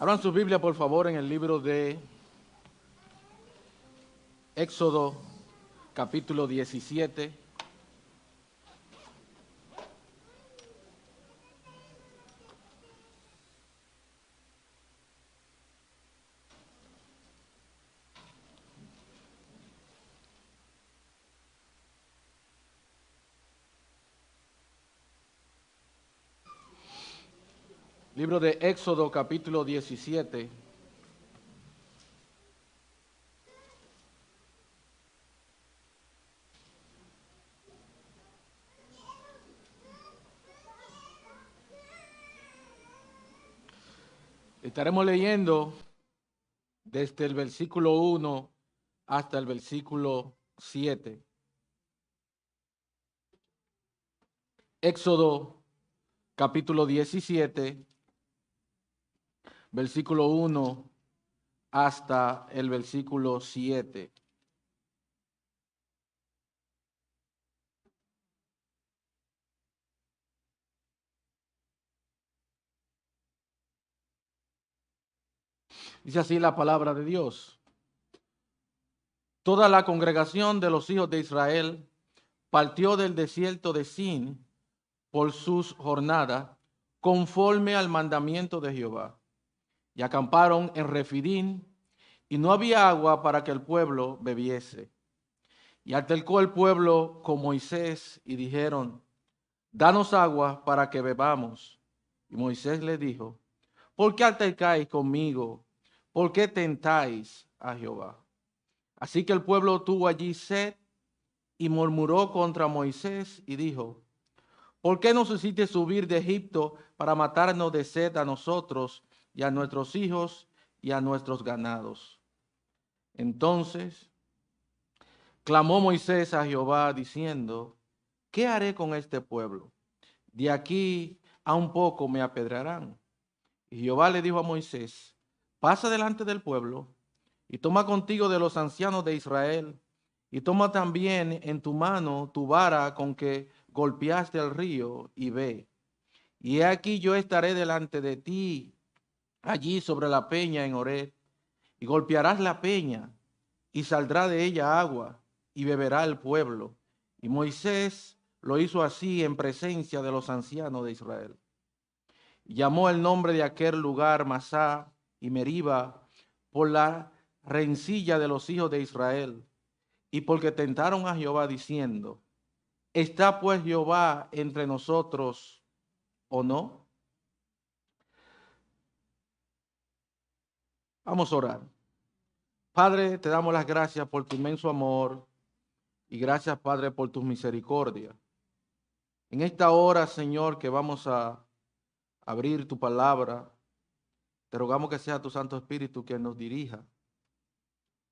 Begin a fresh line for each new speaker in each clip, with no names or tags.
Abran su Biblia, por favor, en el libro de Éxodo, capítulo 17. Libro de Éxodo, capítulo 17. Estaremos leyendo desde el versículo 1 hasta el versículo 7. Éxodo, capítulo 17, versículo 1 hasta el versículo 7. Dice así la palabra de Dios. Toda la congregación de los hijos de Israel partió del desierto de Sin por sus jornadas, conforme al mandamiento de Jehová, y acamparon en Refidín, y no había agua para que el pueblo bebiese. Y altercó el pueblo con Moisés, y dijeron: danos agua para que bebamos. Y Moisés le dijo: ¿por qué altercáis conmigo? ¿Por qué tentáis a Jehová? Así que el pueblo tuvo allí sed, y murmuró contra Moisés, y dijo: ¿por qué nos hiciste subir de Egipto para matarnos de sed a nosotros y a nuestros hijos y a nuestros ganados? Entonces clamó Moisés a Jehová diciendo: ¿qué haré con este pueblo? De aquí a un poco me apedrearán. Y Jehová le dijo a Moisés: pasa delante del pueblo y toma contigo de los ancianos de Israel, y toma también en tu mano tu vara con que golpeaste el río, y ve. Y he aquí yo estaré delante de ti allí sobre la peña en Horeb, y golpearás la peña, y saldrá de ella agua, y beberá el pueblo. Y Moisés lo hizo así en presencia de los ancianos de Israel. Y llamó el nombre de aquel lugar Masá y Meriba por la rencilla de los hijos de Israel, y porque tentaron a Jehová diciendo: ¿está pues Jehová entre nosotros o no? Vamos a orar. Padre, te damos las gracias por tu inmenso amor y gracias, Padre, por tus misericordias. En esta hora, Señor, que vamos a abrir tu palabra, te rogamos que sea tu Santo Espíritu quien nos dirija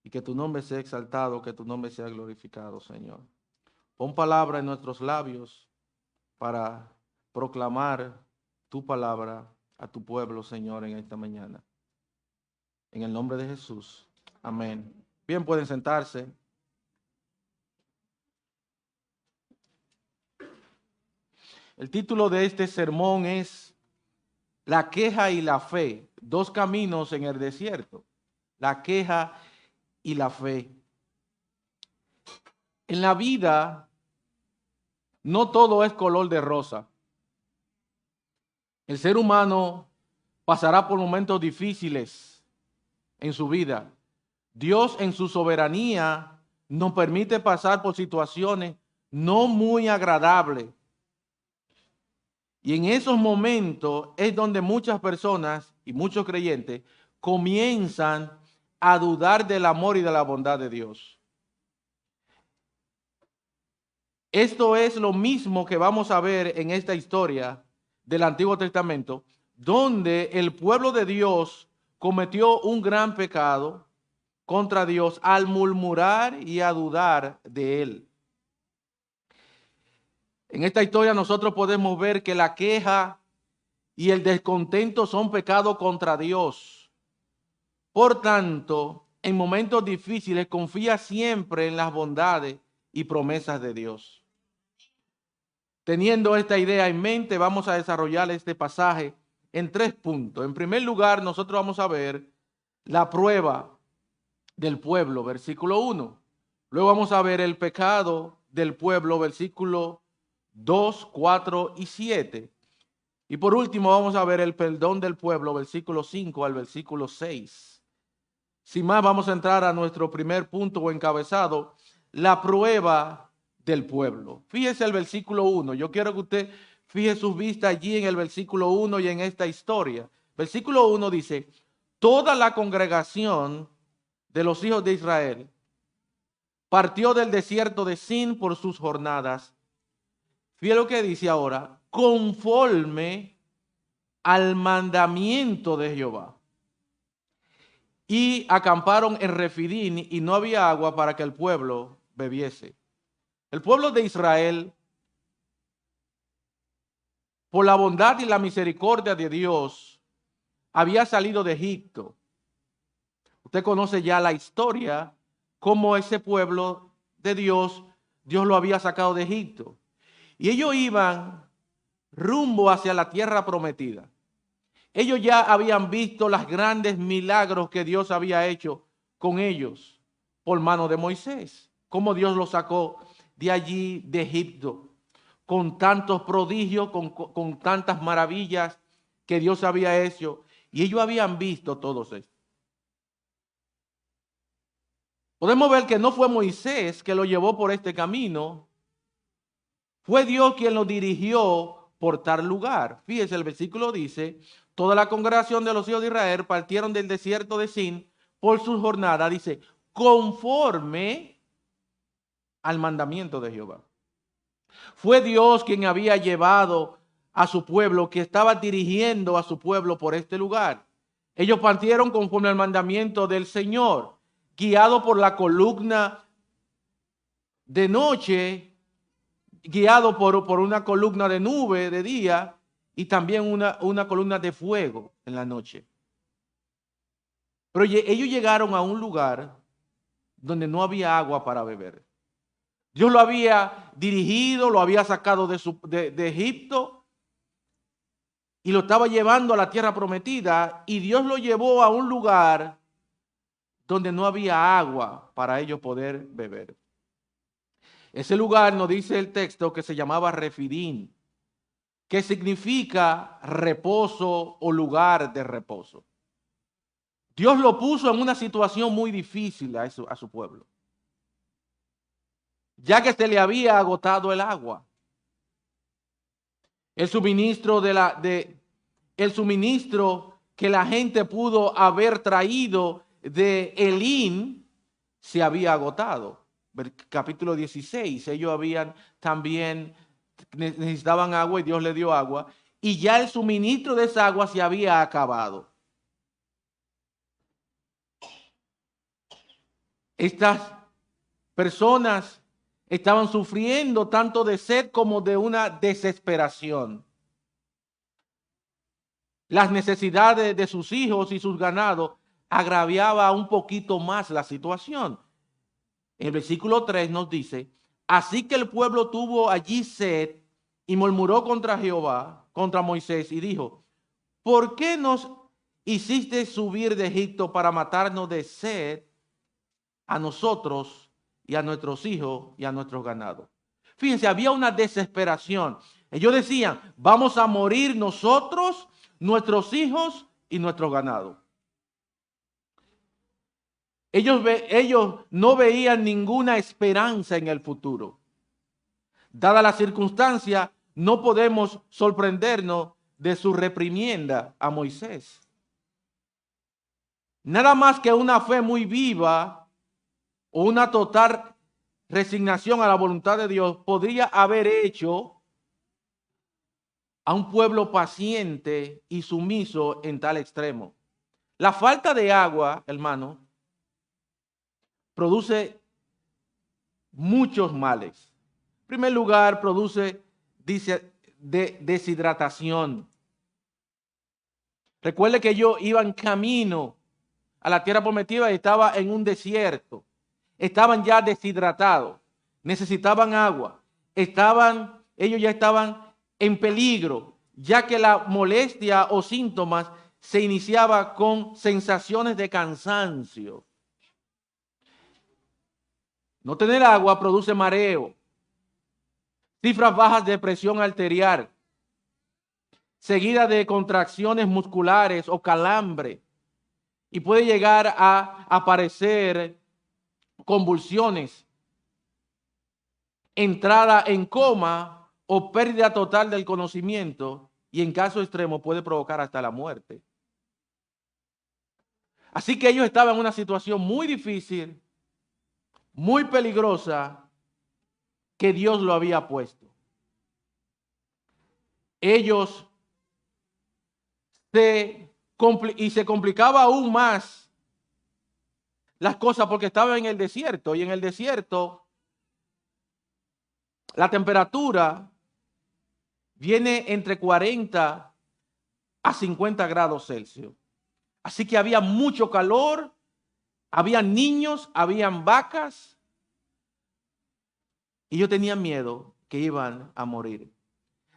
y que tu nombre sea exaltado, que tu nombre sea glorificado, Señor. Pon palabra en nuestros labios para proclamar tu palabra a tu pueblo, Señor, en esta mañana. En el nombre de Jesús. Amén. Bien, pueden sentarse. El título de este sermón es La queja y la fe, dos caminos en el desierto. La queja y la fe. En la vida no todo es color de rosa. El ser humano pasará por momentos difíciles en su vida. Dios en su soberanía nos permite pasar por situaciones no muy agradables. Y en esos momentos es donde muchas personas y muchos creyentes comienzan a dudar del amor y de la bondad de Dios. Esto es lo mismo que vamos a ver en esta historia del Antiguo Testamento, donde el pueblo de Dios cometió un gran pecado contra Dios al murmurar y a dudar de él. En esta historia nosotros podemos ver que la queja y el descontento son pecados contra Dios. Por tanto, en momentos difíciles confía siempre en las bondades y promesas de Dios. Teniendo esta idea en mente, vamos a desarrollar este pasaje en 3 puntos. En primer lugar, nosotros vamos a ver la prueba del pueblo, versículo 1. Luego vamos a ver el pecado del pueblo, versículo 2, 4 y 7. Y por último vamos a ver el perdón del pueblo, versículo 5 al versículo 6. Sin más, vamos a entrar a nuestro primer punto o encabezado, la prueba del pueblo. Fíjese el versículo 1. Yo quiero que usted fije sus vistas allí en el versículo 1 y en esta historia. Versículo 1 dice, toda la congregación de los hijos de Israel partió del desierto de Sin por sus jornadas. Fíjate lo que dice ahora, conforme al mandamiento de Jehová. Y acamparon en Refidín y no había agua para que el pueblo bebiese. El pueblo de Israel, por la bondad y la misericordia de Dios, había salido de Egipto. Usted conoce ya la historia, cómo ese pueblo de Dios lo había sacado de Egipto. Y ellos iban rumbo hacia la tierra prometida. Ellos ya habían visto los grandes milagros que Dios había hecho con ellos por mano de Moisés. Cómo Dios los sacó de allí, de Egipto, con tantos prodigios, con tantas maravillas que Dios había hecho. Y ellos habían visto todos esto. Podemos ver que no fue Moisés que lo llevó por este camino. Fue Dios quien lo dirigió por tal lugar. Fíjese, el versículo dice, toda la congregación de los hijos de Israel partieron del desierto de Sin por su jornada, dice, conforme al mandamiento de Jehová. Fue Dios quien había llevado a su pueblo, que estaba dirigiendo a su pueblo por este lugar. Ellos partieron conforme al mandamiento del Señor, guiado por la columna de noche, guiado por una columna de nube de día y también una columna de fuego en la noche. Pero ellos llegaron a un lugar donde no había agua para beber. Dios lo había dirigido, lo había sacado de Egipto y lo estaba llevando a la tierra prometida, y Dios lo llevó a un lugar donde no había agua para ellos poder beber. Ese lugar nos dice el texto que se llamaba Refidín, que significa reposo o lugar de reposo. Dios lo puso en una situación muy difícil a su pueblo, ya que se le había agotado el agua. El suministro que la gente pudo haber traído de Elín se había agotado. Capítulo 16, ellos necesitaban agua y Dios le dio agua, y ya el suministro de esa agua se había acabado. Estas personas estaban sufriendo tanto de sed como de una desesperación. Las necesidades de sus hijos y sus ganados agravaba un poquito más la situación. El versículo 3 nos dice, así que el pueblo tuvo allí sed y murmuró contra Jehová, contra Moisés, y dijo, ¿por qué nos hiciste subir de Egipto para matarnos de sed a nosotros y a nuestros hijos y a nuestros ganados? Fíjense, había una desesperación. Ellos decían, vamos a morir nosotros, nuestros hijos y nuestro ganado. Ellos no veían ninguna esperanza en el futuro. Dada la circunstancia, no podemos sorprendernos de su reprimienda a Moisés. Nada más que una fe muy viva o una total resignación a la voluntad de Dios podría haber hecho a un pueblo paciente y sumiso en tal extremo. La falta de agua, hermano, produce muchos males. En primer lugar, produce deshidratación. Recuerde que ellos iban camino a la tierra prometida y estaba en un desierto. Estaban ya deshidratados, necesitaban agua. Ellos ya estaban en peligro. ya que la molestia o síntomas se iniciaba con sensaciones de cansancio. No tener agua produce mareo, cifras bajas de presión arterial, seguida de contracciones musculares o calambre, y puede llegar a aparecer convulsiones, entrada en coma o pérdida total del conocimiento, y en caso extremo puede provocar hasta la muerte. Así que ellos estaban en una situación muy difícil, muy peligrosa, que Dios lo había puesto. Ellos se complicaba aún más las cosas porque estaban en el desierto, y en el desierto la temperatura viene entre 40 a 50 grados Celsius. Así que había mucho calor, había niños, habían vacas, y ellos tenían miedo que iban a morir.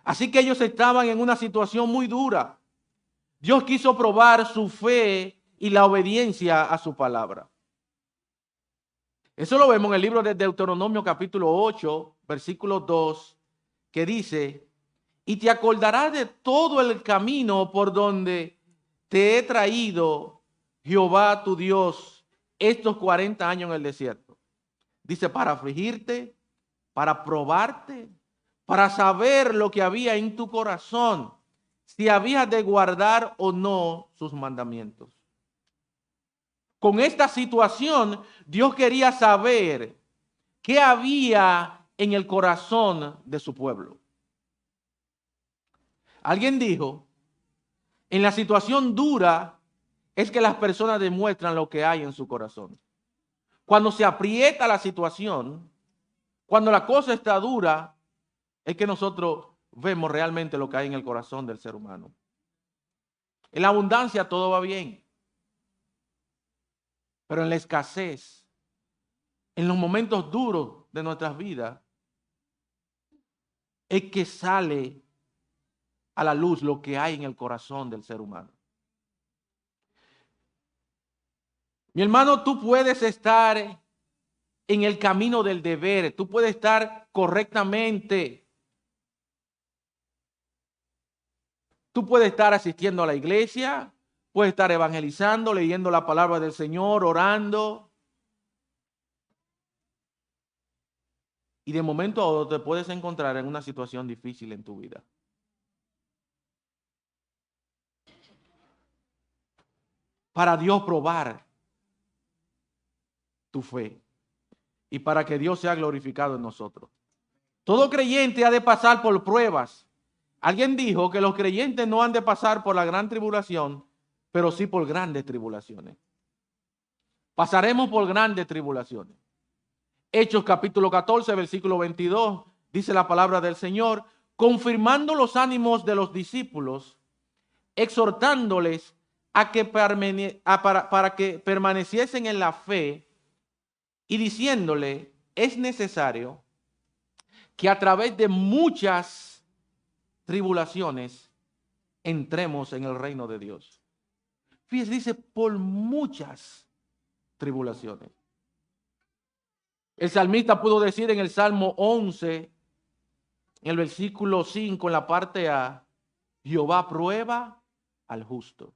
Así que ellos estaban en una situación muy dura. Dios quiso probar su fe y la obediencia a su palabra. Eso lo vemos en el libro de Deuteronomio capítulo 8, versículo 2, que dice: y te acordarás de todo el camino por donde te he traído, Jehová tu Dios, estos 40 años en el desierto. Dice, para afligirte, para probarte, para saber lo que había en tu corazón, si habías de guardar o no sus mandamientos. Con esta situación, Dios quería saber qué había en el corazón de su pueblo. Alguien dijo, en la situación dura es que las personas demuestran lo que hay en su corazón. Cuando se aprieta la situación, cuando la cosa está dura, es que nosotros vemos realmente lo que hay en el corazón del ser humano. En la abundancia todo va bien, pero en la escasez, en los momentos duros de nuestras vidas, es que sale a la luz lo que hay en el corazón del ser humano. Mi hermano, tú puedes estar en el camino del deber, tú puedes estar correctamente, tú puedes estar asistiendo a la iglesia, puedes estar evangelizando, leyendo la palabra del Señor, orando, y de momento a otro te puedes encontrar en una situación difícil en tu vida. Para Dios probar tu fe y para que Dios sea glorificado en nosotros. Todo creyente ha de pasar por pruebas. Alguien dijo que los creyentes no han de pasar por la gran tribulación, pero sí por grandes tribulaciones. Pasaremos por grandes tribulaciones. Hechos capítulo 14, versículo 22, dice la palabra del Señor, confirmando los ánimos de los discípulos, exhortándoles a que para que permaneciesen en la fe, y diciéndole, es necesario que a través de muchas tribulaciones entremos en el reino de Dios. Fíjese, dice, por muchas tribulaciones. El salmista pudo decir en el Salmo 11, en el versículo 5, en la parte A, Jehová prueba al justo.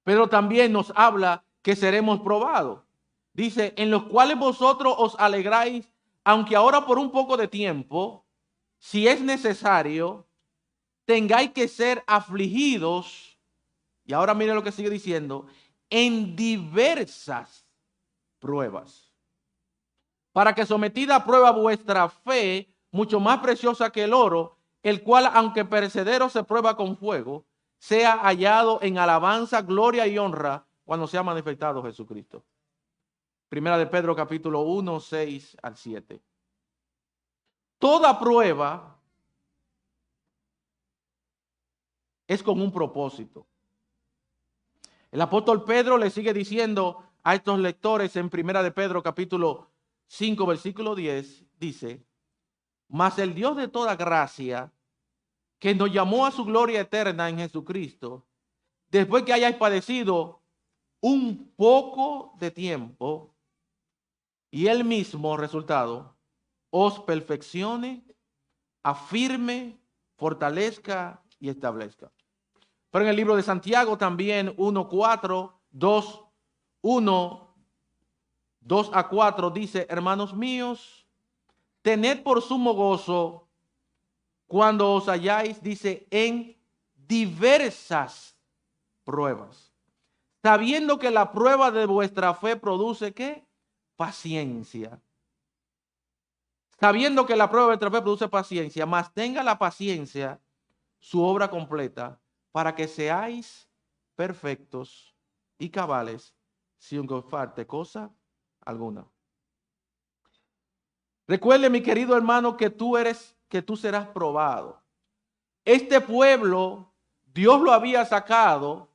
Pero también nos habla que seremos probados. Dice, en los cuales vosotros os alegráis, aunque ahora por un poco de tiempo, si es necesario, tengáis que ser afligidos. Y ahora mire lo que sigue diciendo, en diversas pruebas, para que sometida a prueba vuestra fe, mucho más preciosa que el oro, el cual aunque perecedero se prueba con fuego, sea hallado en alabanza, gloria y honra cuando sea manifestado Jesucristo. Primera de Pedro capítulo 1, 6 al 7. Toda prueba es con un propósito. El apóstol Pedro le sigue diciendo a estos lectores en Primera de Pedro capítulo 5 versículo 10, dice, Mas el Dios de toda gracia, que nos llamó a su gloria eterna en Jesucristo, después que hayáis padecido un poco de tiempo, y él mismo, resultado, os perfeccione, afirme, fortalezca y establezca. Pero en el libro de Santiago también 1:4, 2 a 4 dice: hermanos míos, tened por sumo gozo cuando os halláis, dice, en diversas pruebas, sabiendo que la prueba de vuestra fe produce, ¿qué? Paciencia. Sabiendo que la prueba de vuestra fe produce paciencia, mas tenga la paciencia su obra completa, para que seáis perfectos y cabales, sin que os falte cosa alguna. Recuerde, mi querido hermano, que tú serás probado. Este pueblo, Dios lo había sacado,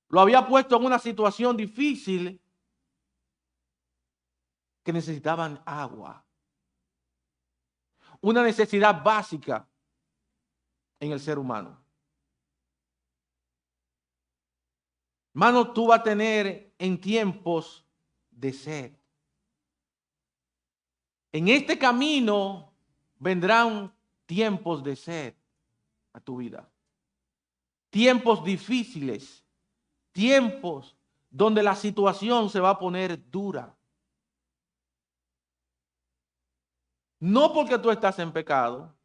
lo había puesto en una situación difícil, que necesitaban agua. Una necesidad básica en el ser humano. Hermano, tú vas a tener en tiempos de sed. En este camino vendrán tiempos de sed a tu vida. Tiempos difíciles. Tiempos donde la situación se va a poner dura. No porque tú estás en pecado,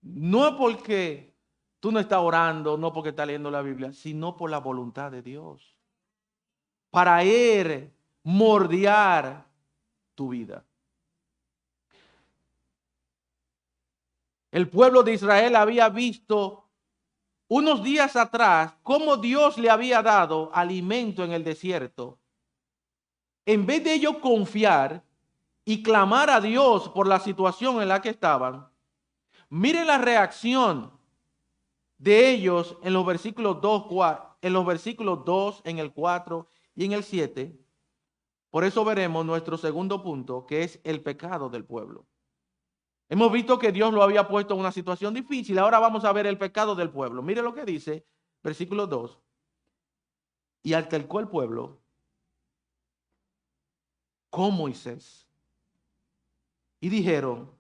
no porque tú no estás orando, no porque estás leyendo la Biblia, sino por la voluntad de Dios. Para Él moldear tu vida. El pueblo de Israel había visto unos días atrás cómo Dios le había dado alimento en el desierto. En vez de ellos confiar y clamar a Dios por la situación en la que estaban, miren la reacción de ellos en los versículos 2, en el 4 y en el 7. Por eso veremos nuestro segundo punto, que es el pecado del pueblo. Hemos visto que Dios lo había puesto en una situación difícil. Ahora vamos a ver el pecado del pueblo. Mire lo que dice, versículo 2. Y altercó el pueblo con Moisés. Y dijeron: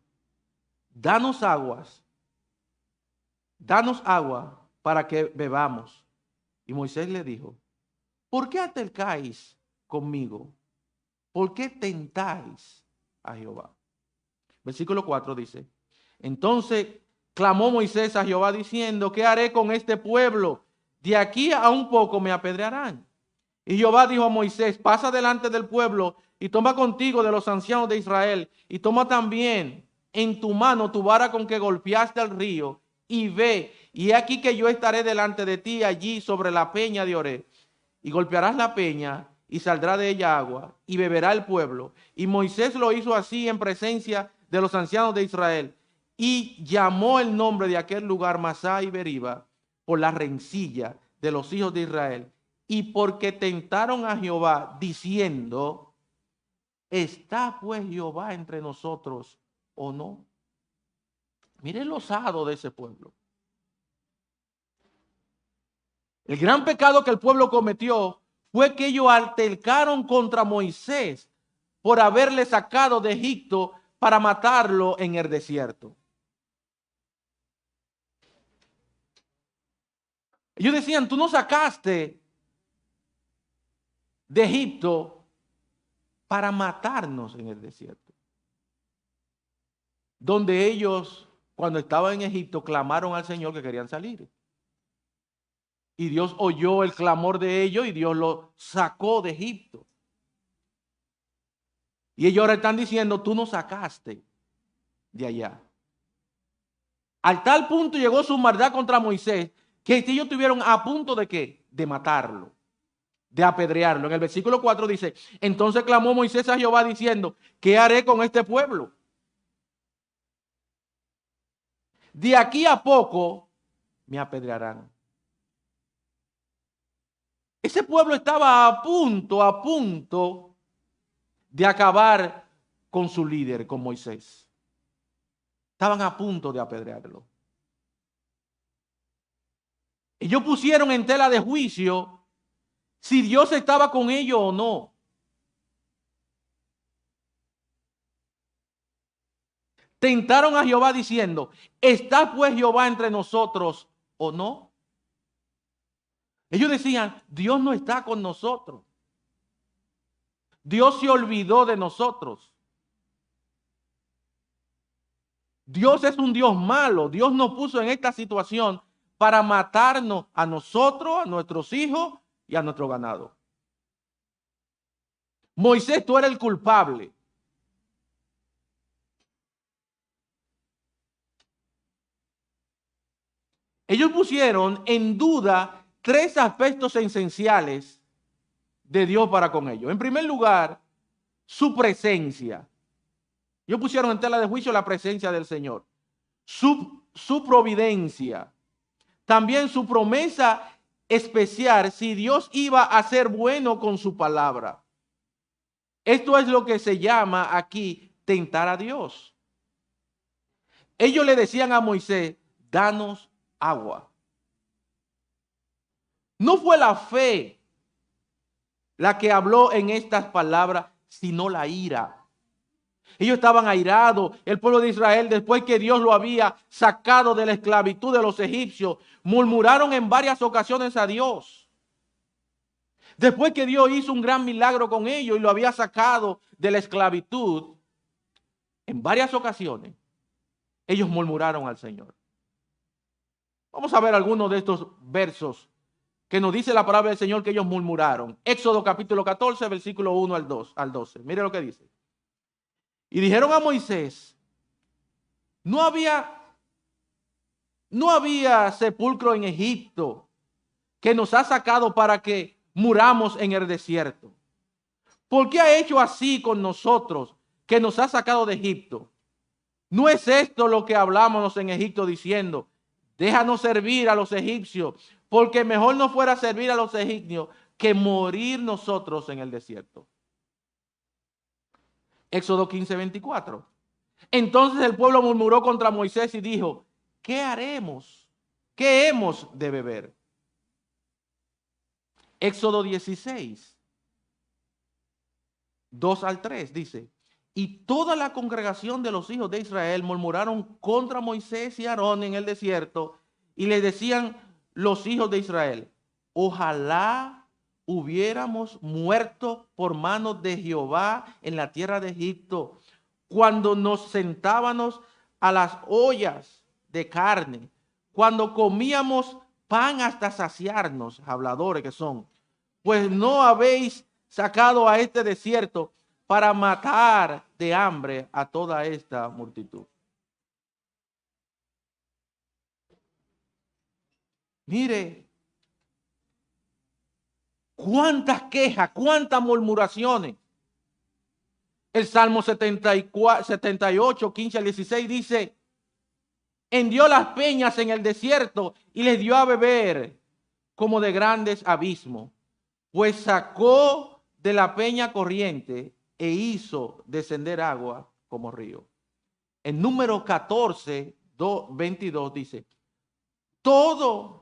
danos agua para que bebamos. Y Moisés le dijo: ¿por qué altercáis conmigo? ¿Por qué tentáis a Jehová? Versículo 4 dice: entonces clamó Moisés a Jehová diciendo: ¿qué haré con este pueblo? De aquí a un poco me apedrearán. Y Jehová dijo a Moisés: pasa delante del pueblo y toma contigo de los ancianos de Israel, y toma también en tu mano tu vara con que golpeaste al río, y ve, y he aquí que yo estaré delante de ti allí sobre la peña de Oreb, y golpearás la peña, y saldrá de ella agua, y beberá el pueblo. Y Moisés lo hizo así en presencia de los ancianos de Israel, y llamó el nombre de aquel lugar Masá y Beriba, por la rencilla de los hijos de Israel, y porque tentaron a Jehová diciendo: ¿está pues Jehová entre nosotros o no? Miren lo osado de ese pueblo. El gran pecado que el pueblo cometió fue que ellos altercaron contra Moisés por haberle sacado de Egipto para matarlo en el desierto. Ellos decían: tú nos sacaste de Egipto para matarnos en el desierto. Donde ellos, cuando estaban en Egipto, clamaron al Señor que querían salir. Y Dios oyó el clamor de ellos y Dios los sacó de Egipto. Y ellos ahora están diciendo: tú nos sacaste de allá. Al tal punto llegó su maldad contra Moisés, que ellos estuvieron a punto de ¿qué? De matarlo, de apedrearlo. En el versículo 4 dice: entonces clamó Moisés a Jehová diciendo: ¿qué haré con este pueblo? De aquí a poco me apedrearán. Ese pueblo estaba a punto de acabar con su líder, con Moisés. estaban a punto de apedrearlo. Ellos pusieron en tela de juicio si Dios estaba con ellos o no. Tentaron a Jehová diciendo, ¿está pues Jehová entre nosotros o no? Ellos decían, Dios no está con nosotros. Dios se olvidó de nosotros. Dios es un Dios malo. Dios nos puso en esta situación para matarnos a nosotros, a nuestros hijos y a nuestro ganado. Moisés, tú eres el culpable. Ellos pusieron en duda tres aspectos esenciales de Dios para con ellos. En primer lugar, su presencia. Ellos pusieron en tela de juicio la presencia del Señor. Su providencia. También su promesa especial si Dios iba a ser bueno con su palabra. Esto es lo que se llama aquí tentar a Dios. Ellos le decían a Moisés, danos agua. No fue la fe la que habló en estas palabras, sino la ira. Ellos estaban airados, el pueblo de Israel, después que Dios lo había sacado de la esclavitud de los egipcios, murmuraron en varias ocasiones a Dios. Después que Dios hizo un gran milagro con ellos y lo había sacado de la esclavitud, en varias ocasiones, ellos murmuraron al Señor. Vamos a ver algunos de estos versos que nos dice la palabra del Señor que ellos murmuraron. Éxodo capítulo 14, versículo 1 al 12. Mire lo que dice. Y dijeron a Moisés, no había sepulcro en Egipto que nos ha sacado para que muramos en el desierto. ¿Por qué ha hecho así con nosotros que nos ha sacado de Egipto? ¿No es esto lo que hablamos en Egipto diciendo, déjanos servir a los egipcios, porque mejor nos fuera servir a los egipcios que morir nosotros en el desierto? Éxodo 15, 24. Entonces el pueblo murmuró contra Moisés y dijo, ¿qué haremos? ¿Qué hemos de beber? Éxodo 16, 2 al 3 dice, y toda la congregación de los hijos de Israel murmuraron contra Moisés y Aarón en el desierto y le decían los hijos de Israel, ojalá hubiéramos muerto por manos de Jehová en la tierra de Egipto, cuando nos sentábamos a las ollas de carne, cuando comíamos pan hasta saciarnos, habladores que son, pues no habéis sacado a este desierto para matar de hambre a toda esta multitud. Mire, cuántas quejas, cuántas murmuraciones. El Salmo 78, 15 al 16 dice, hendió las peñas en el desierto y les dio a beber como de grandes abismos, pues sacó de la peña corriente e hizo descender agua como río. En número 14, 22 dice, todos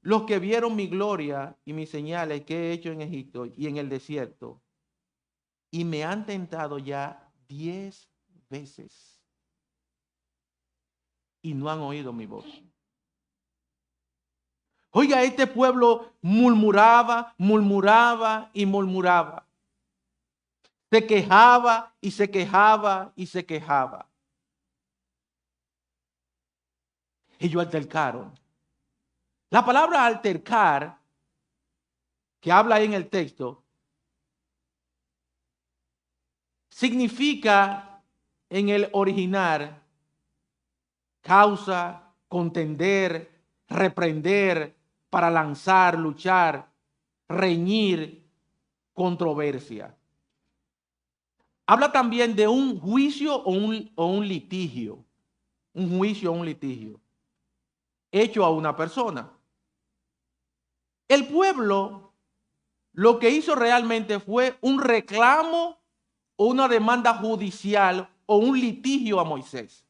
los que vieron mi gloria y mis señales que he hecho en Egipto y en el desierto, y me han tentado ya 10 veces y no han oído mi voz. Oiga, este pueblo murmuraba, murmuraba y murmuraba. Se quejaba y se quejaba y se quejaba. Ellos altercaron. La palabra altercar, que habla ahí en el texto, significa en el original causa, contender, reprender, para lanzar, luchar, reñir, controversia. Habla también de un juicio o un litigio. Un juicio o un litigio hecho a una persona. El pueblo lo que hizo realmente fue un reclamo o una demanda judicial o un litigio a Moisés.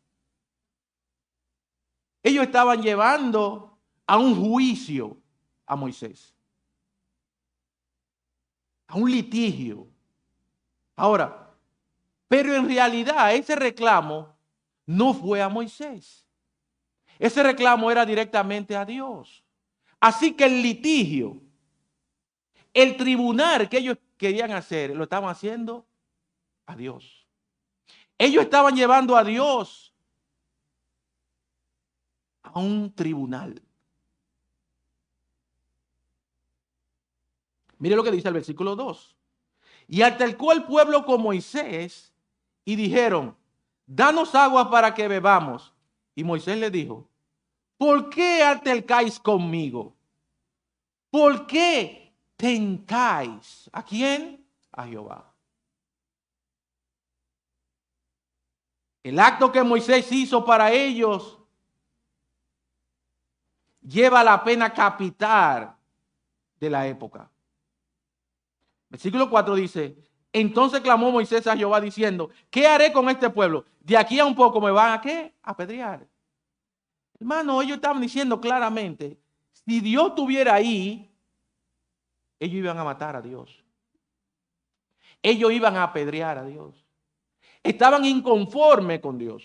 Ellos estaban llevando a un juicio a Moisés, a un litigio. Ahora, pero en realidad ese reclamo no fue a Moisés. Ese reclamo era directamente a Dios. Así que el litigio, el tribunal que ellos querían hacer, lo estaban haciendo a Dios. Ellos estaban llevando a Dios a un tribunal. Mire lo que dice el versículo 2. Y altercó el pueblo con Moisés y dijeron, danos agua para que bebamos. Y Moisés le dijo, ¿por qué altercáis conmigo? ¿Por qué tentáis? ¿A quién? A Jehová. El acto que Moisés hizo para ellos lleva la pena capital de la época. Versículo 4 dice, entonces clamó Moisés a Jehová diciendo, ¿qué haré con este pueblo? De aquí a un poco me van a ¿qué? A apedrear. Hermano, ellos estaban diciendo claramente, si Dios estuviera ahí, ellos iban a matar a Dios. Ellos iban a apedrear a Dios. Estaban inconformes con Dios.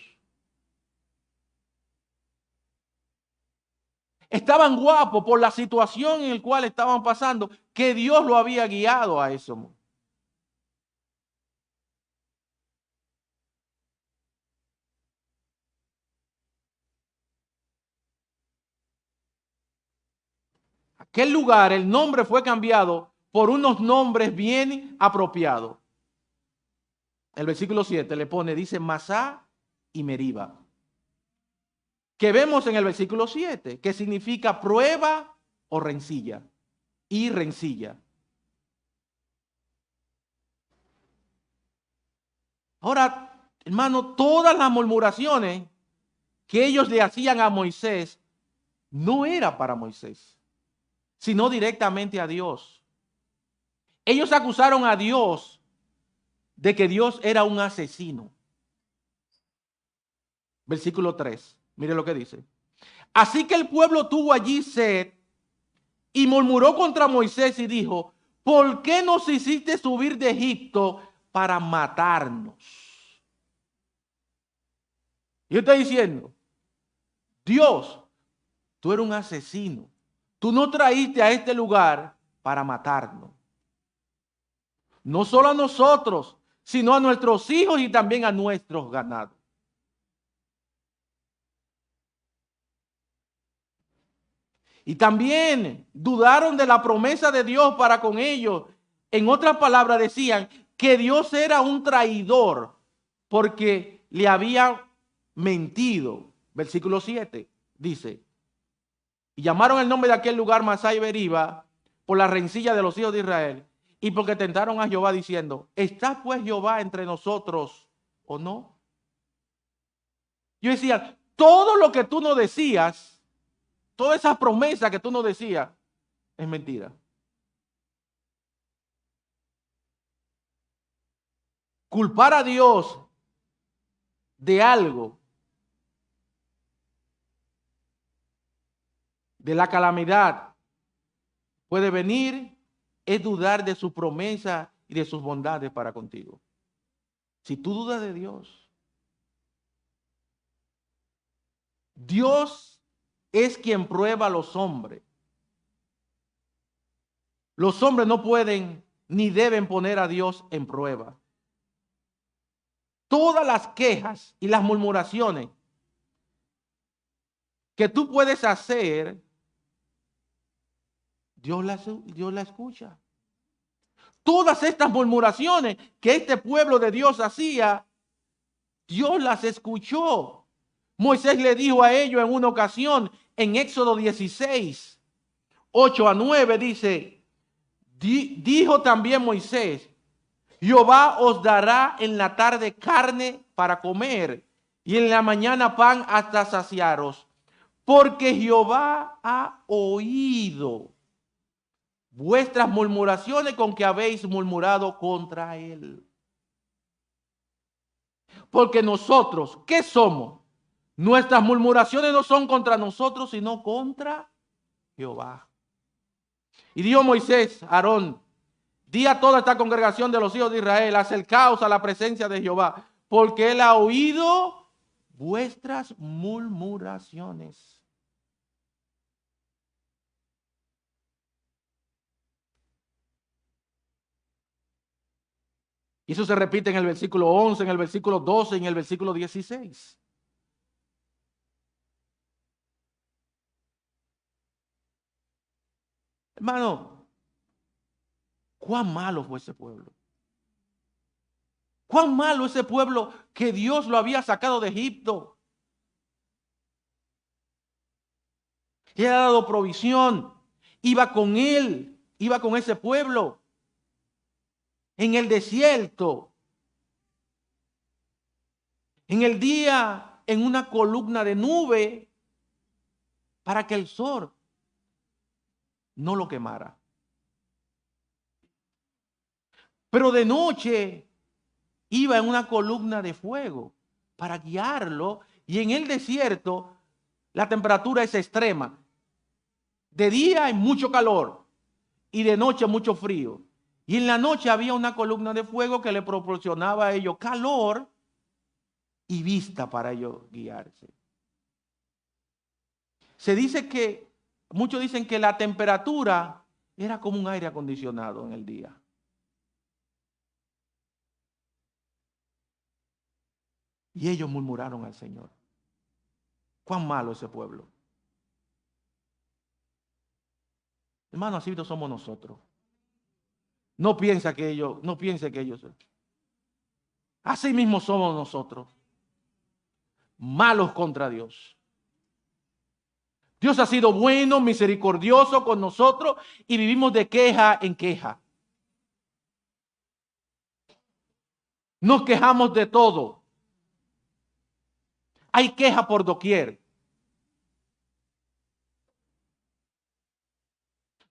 Estaban guapos por la situación en la cual estaban pasando, que Dios lo había guiado a eso. Aquel lugar, el nombre fue cambiado por unos nombres bien apropiados. El versículo 7 le pone, dice Masá y Meriba. Que vemos en el versículo 7, que significa prueba o rencilla. Y rencilla. Ahora, hermano, todas las murmuraciones que ellos le hacían a Moisés no era para Moisés, sino directamente a Dios. Ellos acusaron a Dios de que Dios era un asesino. Versículo 3, mire lo que dice. Así que el pueblo tuvo allí sed y murmuró contra Moisés y dijo, ¿por qué nos hiciste subir de Egipto para matarnos? Yo estoy diciendo, Dios, tú eres un asesino. Tú no traíste a este lugar para matarnos. No solo a nosotros, sino a nuestros hijos y también a nuestros ganados. Y también dudaron de la promesa de Dios para con ellos. En otras palabras decían que Dios era un traidor porque le había mentido. Versículo 7 dice, y llamaron el nombre de aquel lugar Masá y Meriba por la rencilla de los hijos de Israel y porque tentaron a Jehová diciendo, ¿está pues Jehová entre nosotros o no? Yo decía, todo lo que tú no decías, toda esa promesa que tú no decías, es mentira. Culpar a Dios de algo, de la calamidad, puede venir, es dudar de su promesa y de sus bondades para contigo. Si tú dudas de Dios, Dios es quien prueba a los hombres. Los hombres no pueden ni deben poner a Dios en prueba. Todas las quejas y las murmuraciones que tú puedes hacer, Dios la escucha. Todas estas murmuraciones que este pueblo de Dios hacía, Dios las escuchó. Moisés le dijo a ellos en una ocasión, en Éxodo 16, 8 a 9, dice, dijo también Moisés, Jehová os dará en la tarde carne para comer y en la mañana pan hasta saciaros, porque Jehová ha oído vuestras murmuraciones con que habéis murmurado contra él. Porque nosotros, ¿qué somos? Nuestras murmuraciones no son contra nosotros, sino contra Jehová. Y dijo Moisés a Aarón: di a toda esta congregación de los hijos de Israel, acercaos a la presencia de Jehová, porque él ha oído vuestras murmuraciones. Y eso se repite en el versículo 11, en el versículo 12 y en el versículo 16. Hermano, cuán malo fue ese pueblo. Cuán malo ese pueblo que Dios lo había sacado de Egipto. Le ha dado provisión. Iba con él, iba con ese pueblo en el desierto. En el día, en una columna de nube para que el sol no lo quemara. Pero de noche iba en una columna de fuego para guiarlo, y en el desierto la temperatura es extrema. De día hay mucho calor y de noche mucho frío. Y en la noche había una columna de fuego que le proporcionaba a ellos calor y vista para ellos guiarse. Se dice que, muchos dicen que la temperatura era como un aire acondicionado en el día. Y ellos murmuraron al Señor. Cuán malo ese pueblo. Hermano, así somos nosotros. No piense que ellos. Así mismo somos nosotros. Malos contra Dios. Dios ha sido bueno, misericordioso con nosotros y vivimos de queja en queja. Nos quejamos de todo. Hay queja por doquier.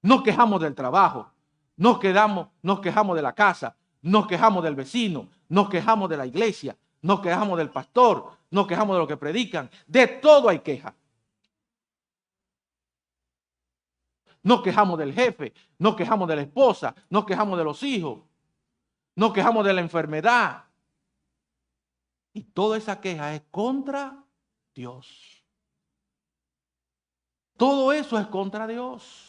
Nos quejamos del trabajo, nos quejamos de la casa, nos quejamos del vecino, nos quejamos de la iglesia, nos quejamos del pastor, nos quejamos de lo que predican. De todo hay queja. Nos quejamos del jefe, nos quejamos de la esposa, nos quejamos de los hijos, nos quejamos de la enfermedad. Y toda esa queja es contra Dios. Todo eso es contra Dios.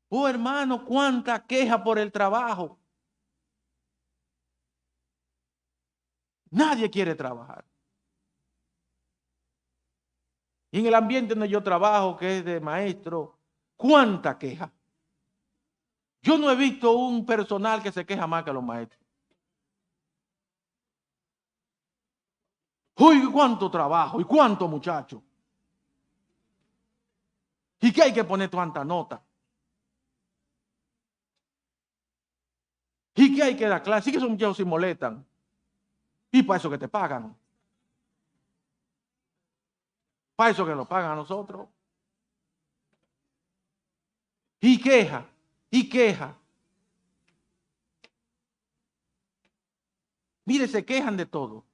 Oh, hermano, cuánta queja por el trabajo. Nadie quiere trabajar. Y en el ambiente donde yo trabajo, que es de maestro, cuánta queja. Yo no he visto un personal que se queja más que los maestros. Uy, cuánto trabajo y cuánto muchacho. ¿Y qué hay que poner tanta nota? ¿Y qué hay que dar clase? Sí que esos muchachos se molestan. Y para eso que te pagan. Para eso que nos pagan a nosotros. Y queja, y queja. Mire, se quejan de todo.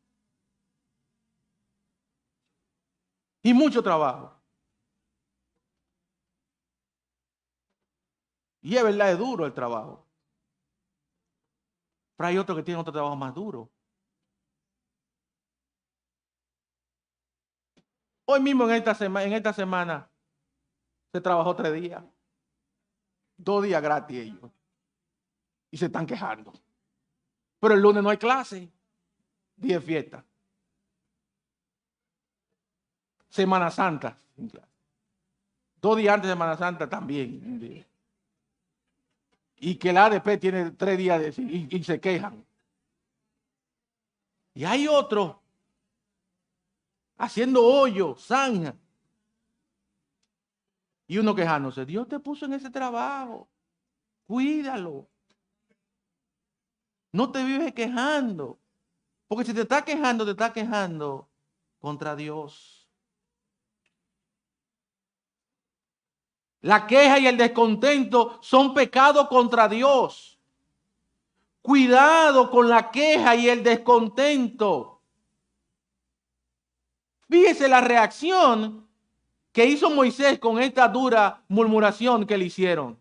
Y mucho trabajo. Y es verdad, es duro el trabajo. Pero hay otros que tienen otro trabajo más duro. Hoy mismo en esta semana se trabajó 3 días. 2 días gratis ellos. Y se están quejando. Pero el lunes no hay clase. Día de fiesta. Semana Santa. Sin clase. 2 días antes de Semana Santa también. Y que la ADP tiene 3 días y se quejan. Y hay otros haciendo hoyo, zanja. Y uno quejándose. Dios te puso en ese trabajo. Cuídalo. No te vives quejando. Porque si te estás quejando contra Dios. La queja y el descontento son pecados contra Dios. Cuidado con la queja y el descontento. Fíjese la reacción que hizo Moisés con esta dura murmuración que le hicieron.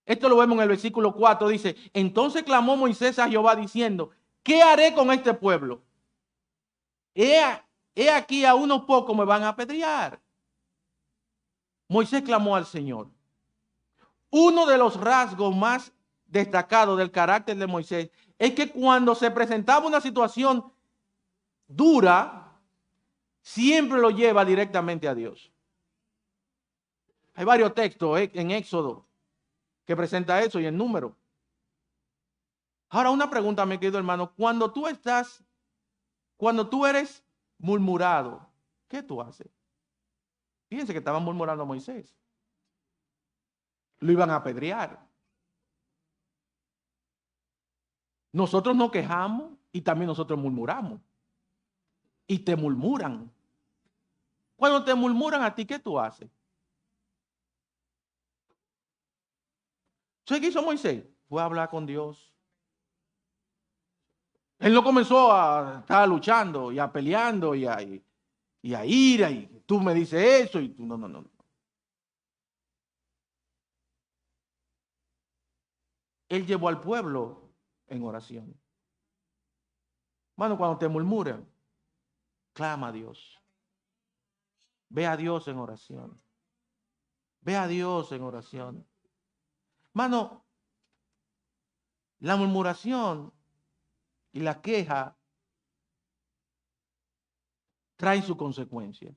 Esto lo vemos en el versículo 4. Dice, entonces clamó Moisés a Jehová diciendo, ¿qué haré con este pueblo? He aquí a unos pocos me van a apedrear. Moisés clamó al Señor. Uno de los rasgos más destacados del carácter de Moisés es que cuando se presentaba una situación dura, siempre lo lleva directamente a Dios. Hay varios textos en Éxodo que presenta eso y en Número. Ahora una pregunta, mi querido hermano, cuando tú eres murmurado, ¿qué tú haces? Fíjense que estaban murmurando a Moisés. Lo iban a apedrear. Nosotros nos quejamos y también nosotros murmuramos. Y te murmuran. Cuando te murmuran a ti, ¿qué tú haces? ¿Sabes qué hizo Moisés? Fue a hablar con Dios. Él no comenzó a estar luchando y a peleando y a ir y tú me dices eso y tú no. Él llevó al pueblo en oración. Mano, cuando te murmuran, clama a Dios. Ve a Dios en oración. Ve a Dios en oración. Mano, la murmuración y la queja traen su consecuencia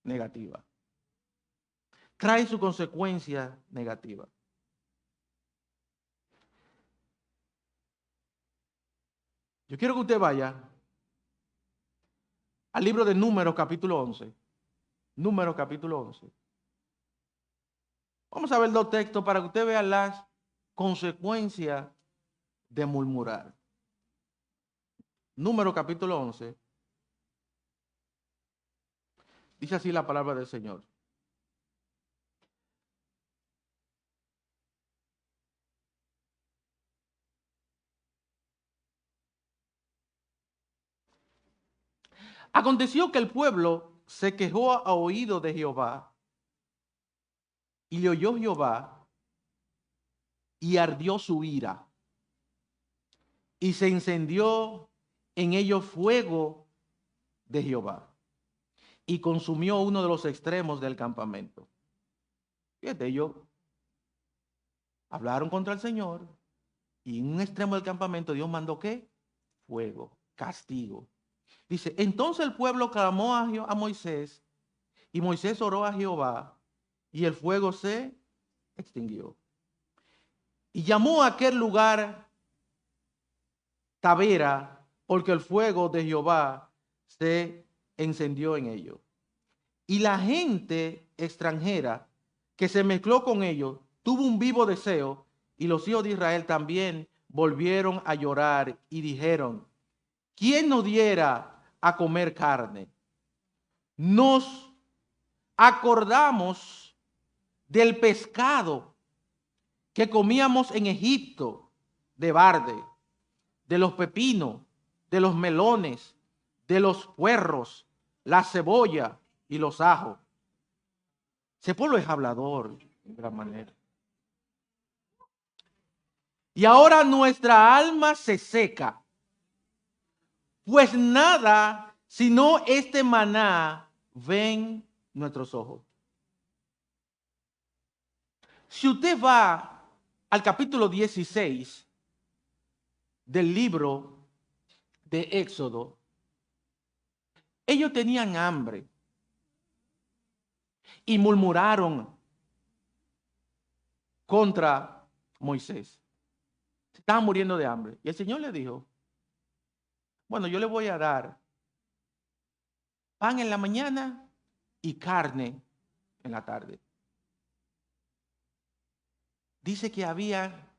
negativa. Trae su consecuencia negativa. Yo quiero que usted vaya al libro de Números capítulo 11. Números capítulo 11. Vamos a ver dos textos para que usted vea las consecuencias de murmurar. Números capítulo 11. Dice así la palabra del Señor. Aconteció que el pueblo se quejó a oído de Jehová, y le oyó Jehová, y ardió su ira, y se encendió en ellos fuego de Jehová, y consumió uno de los extremos del campamento. Fíjate, ellos hablaron contra el Señor, y en un extremo del campamento Dios mandó ¿qué? Fuego, castigo. Dice, entonces el pueblo clamó a Moisés, y Moisés oró a Jehová, y el fuego se extinguió. Y llamó a aquel lugar Tabera, porque el fuego de Jehová se encendió en ellos. Y la gente extranjera que se mezcló con ellos tuvo un vivo deseo, y los hijos de Israel también volvieron a llorar y dijeron, ¿quién nos diera a comer carne? Nos acordamos del pescado que comíamos en Egipto, de barde, de los pepinos, de los melones, de los puerros, la cebolla y los ajos. Ese pueblo es hablador de gran manera. Y ahora nuestra alma se seca, pues nada sino este maná ven nuestros ojos. Si usted va al capítulo 16 del libro de Éxodo, ellos tenían hambre y murmuraron contra Moisés. Se estaban muriendo de hambre. Y el Señor le dijo, bueno, yo le voy a dar pan en la mañana y carne en la tarde. Dice que había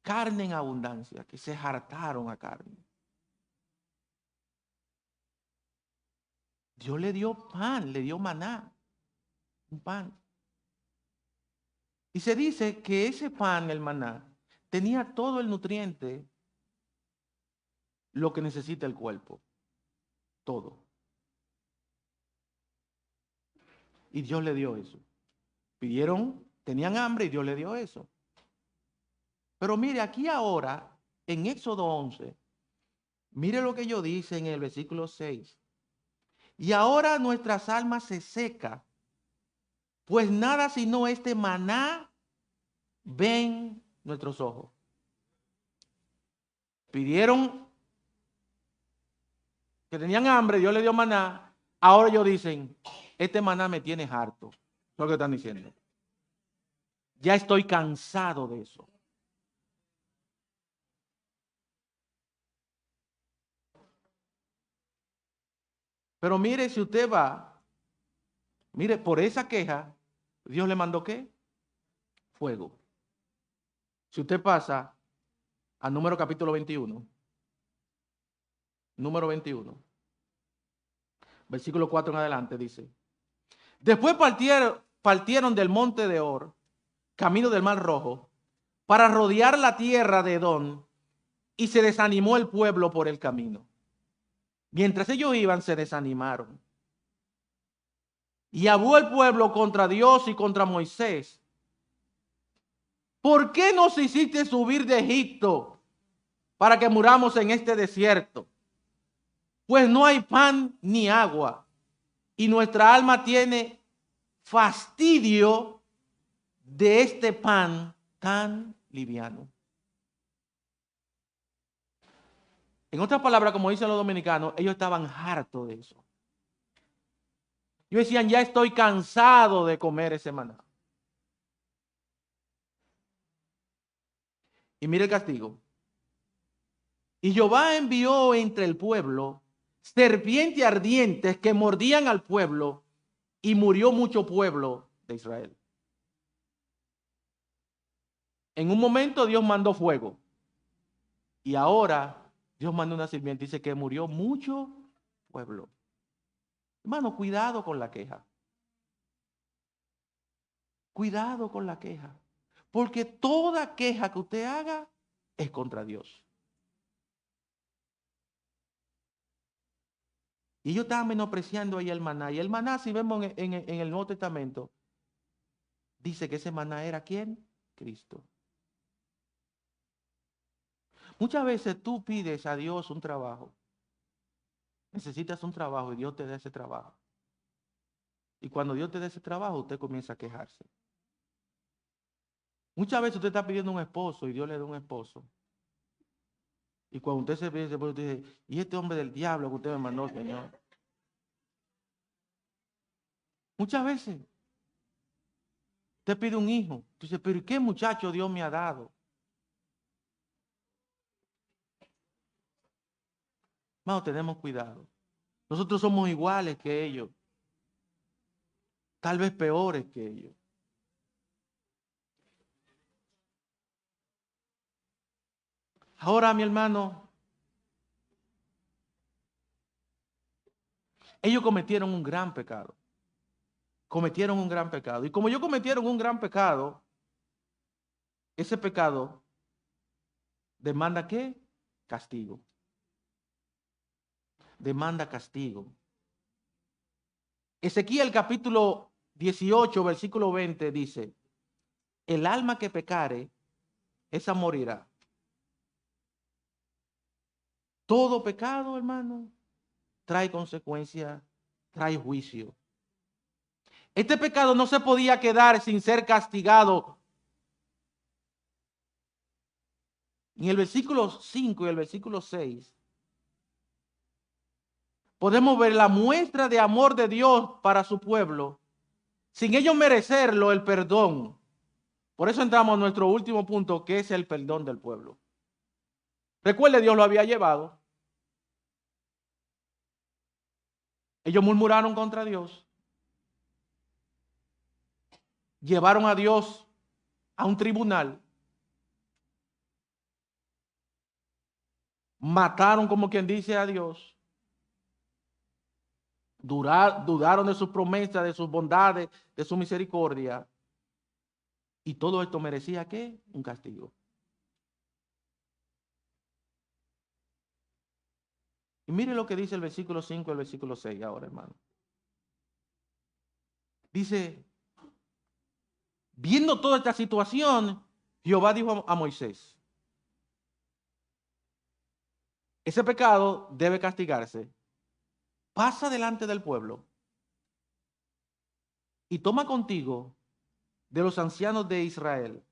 carne en abundancia, que se hartaron a carne. Dios le dio pan, le dio maná, un pan. Y se dice que ese pan, el maná, tenía todo el nutriente, lo que necesita el cuerpo. Todo. Y Dios le dio eso. Pidieron, tenían hambre y Dios le dio eso. Pero mire, aquí ahora, en Éxodo 11, mire lo que ellos dicen en el versículo 6. Y ahora nuestras almas se secan, pues nada sino este maná ven nuestros ojos. Pidieron que tenían hambre, Dios le dio maná. Ahora ellos dicen, este maná me tiene harto. Eso es lo que están diciendo. Ya estoy cansado de eso. Pero mire, si usted va, mire, por esa queja, Dios le mandó ¿qué? Fuego. Si usted pasa al número capítulo 21, número 21, versículo 4 en adelante, dice, después partieron del monte de Or, camino del Mar Rojo, para rodear la tierra de Edom, y se desanimó el pueblo por el camino. Mientras ellos iban, se desanimaron. Y habló el pueblo contra Dios y contra Moisés. ¿Por qué nos hiciste subir de Egipto para que muramos en este desierto? Pues no hay pan ni agua, y nuestra alma tiene fastidio de este pan tan liviano. En otras palabras, como dicen los dominicanos, ellos estaban hartos de eso. Ellos decían, ya estoy cansado de comer ese maná. Y mire el castigo. Y Jehová envió entre el pueblo serpientes ardientes que mordían al pueblo, y murió mucho pueblo de Israel. En un momento Dios mandó fuego. Y ahora Dios mandó una serpiente. Dice que murió mucho pueblo. Hermano, cuidado con la queja. Cuidado con la queja. Porque toda queja que usted haga es contra Dios. Y ellos estaban menospreciando ahí el maná. Y el maná, si vemos en el Nuevo Testamento, dice que ese maná era ¿quién? Cristo. Muchas veces tú pides a Dios un trabajo. Necesitas un trabajo y Dios te da ese trabajo. Y cuando Dios te da ese trabajo, usted comienza a quejarse. Muchas veces usted está pidiendo un esposo y Dios le da un esposo. Y cuando usted se pide, usted dice, ¿y este hombre del diablo que usted me mandó, Señor? Muchas veces usted pide un hijo. Usted dice, pero ¿qué muchacho Dios me ha dado? Hermano, tenemos cuidado. Nosotros somos iguales que ellos. Tal vez peores que ellos. Ahora, mi hermano, ellos cometieron un gran pecado. Cometieron un gran pecado. Y como ellos cometieron un gran pecado, ese pecado demanda ¿qué? Castigo. Demanda castigo. Ezequiel capítulo 18, versículo 20 dice, el alma que pecare, esa morirá. Todo pecado, hermano, trae consecuencia, trae juicio. Este pecado no se podía quedar sin ser castigado. En el versículo 5 y el versículo 6 podemos ver la muestra de amor de Dios para su pueblo, sin ellos merecerlo, el perdón. Por eso entramos a nuestro último punto, que es el perdón del pueblo. Recuerde, Dios lo había llevado. Ellos murmuraron contra Dios. Llevaron a Dios a un tribunal. Mataron, como quien dice, a Dios. Dudaron de sus promesas, de sus bondades, de su misericordia. Y todo esto merecía ¿qué? Un castigo. Y mire lo que dice el versículo 5 y el versículo 6 ahora, hermano. Dice, viendo toda esta situación, Jehová dijo a Moisés, ese pecado debe castigarse. Pasa delante del pueblo y toma contigo de los ancianos de Israel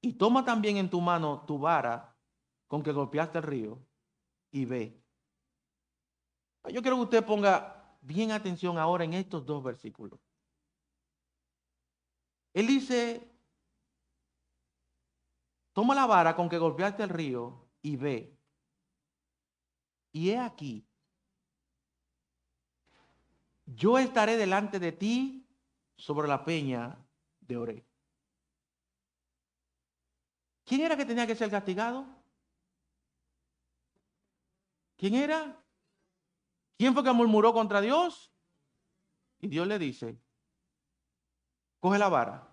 y toma también en tu mano tu vara con que golpeaste el río y ve. Yo quiero que usted ponga bien atención ahora en estos dos versículos. Él dice, toma la vara con que golpeaste el río y ve. Y he aquí, yo estaré delante de ti sobre la peña de Oré. ¿Quién era que tenía que ser castigado? ¿Quién era? ¿Quién fue que murmuró contra Dios? Y Dios le dice, coge la vara.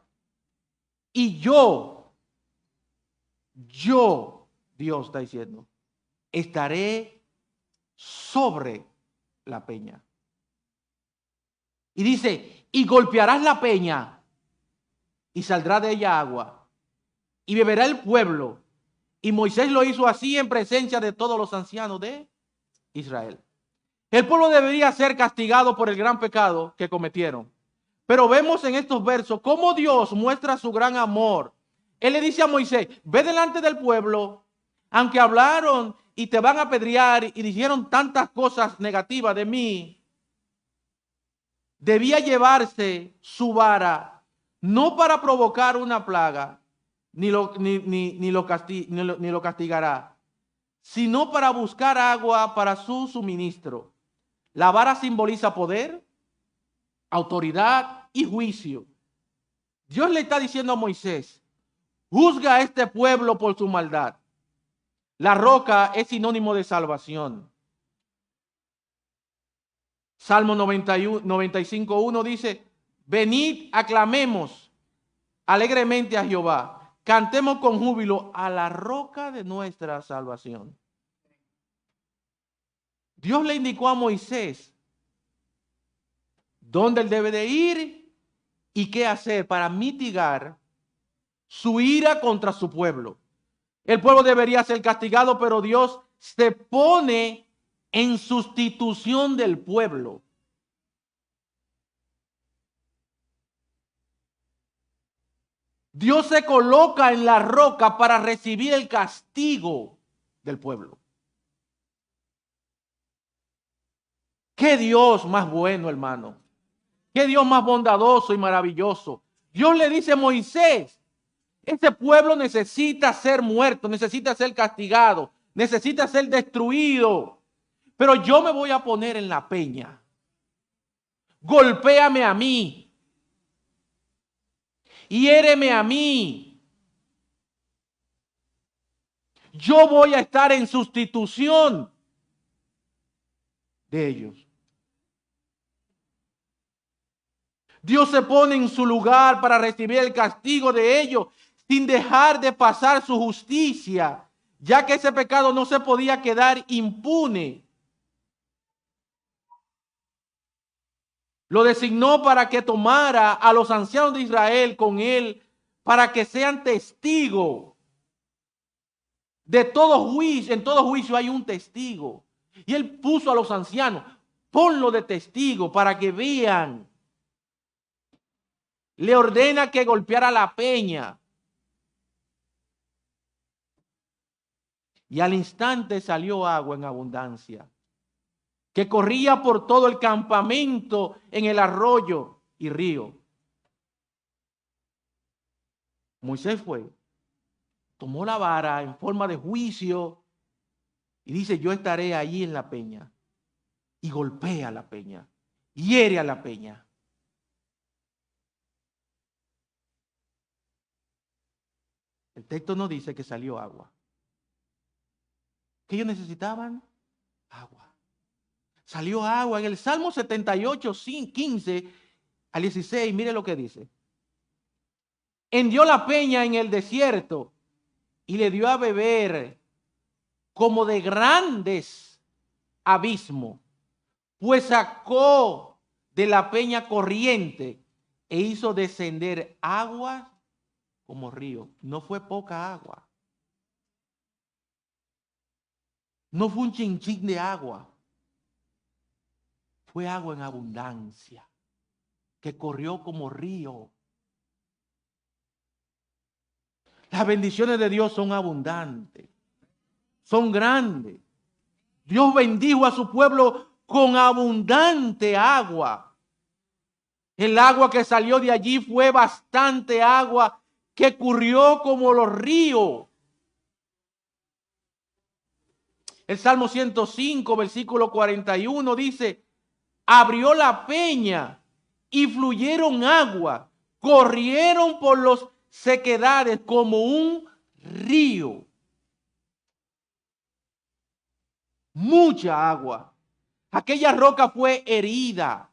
Y yo, Dios está diciendo, estaré sobre la peña. Y dice, y golpearás la peña y saldrá de ella agua y beberá el pueblo. Y Moisés lo hizo así en presencia de todos los ancianos de Israel. El pueblo debería ser castigado por el gran pecado que cometieron. Pero vemos en estos versos cómo Dios muestra su gran amor. Él le dice a Moisés, ve delante del pueblo, aunque hablaron y te van a apedrear y dijeron tantas cosas negativas de mí, debía llevarse su vara, no para provocar una plaga, ni lo castigará, sino para buscar agua para su suministro. La vara simboliza poder, autoridad y juicio. Dios le está diciendo a Moisés, juzga a este pueblo por su maldad. La roca es sinónimo de salvación. Salmo 95:1 dice, venid, aclamemos alegremente a Jehová, cantemos con júbilo a la roca de nuestra salvación. Dios le indicó a Moisés dónde él debe de ir y qué hacer para mitigar su ira contra su pueblo. El pueblo debería ser castigado, pero Dios se pone en sustitución del pueblo. Dios se coloca en la roca para recibir el castigo del pueblo. Qué Dios más bueno, hermano. Qué Dios más bondadoso y maravilloso. Dios le dice a Moisés, este pueblo necesita ser muerto, necesita ser castigado, necesita ser destruido. Pero yo me voy a poner en la peña. Golpéame a mí. Hiéreme a mí. Yo voy a estar en sustitución de ellos. Dios se pone en su lugar para recibir el castigo de ellos sin dejar de pasar su justicia, ya que ese pecado no se podía quedar impune. Lo designó para que tomara a los ancianos de Israel con él, para que sean testigos de todo juicio. En todo juicio hay un testigo. Y él puso a los ancianos, ponlo de testigo para que vean. Le ordena que golpeara la peña. Y al instante salió agua en abundancia, que corría por todo el campamento en el arroyo y río. Moisés fue, tomó la vara en forma de juicio y dice, yo estaré allí en la peña. Y golpea la peña, hiere a la peña. El texto nos dice que salió agua. ¿Qué ellos necesitaban? Agua. Salió agua. En el Salmo 78, 15 al 16, mire lo que dice. Hendió la peña en el desierto y le dio a beber como de grandes abismo, pues sacó de la peña corriente e hizo descender aguas como río. No fue poca agua. No fue un chinchín de agua. Fue agua en abundancia, que corrió como río. Las bendiciones de Dios son abundantes, son grandes. Dios bendijo a su pueblo con abundante agua. El agua que salió de allí fue bastante agua que corrió como los ríos. El Salmo 105, versículo 41 dice, abrió la peña y fluyeron agua, corrieron por los sequedades como un río. Mucha agua. Aquella roca fue herida.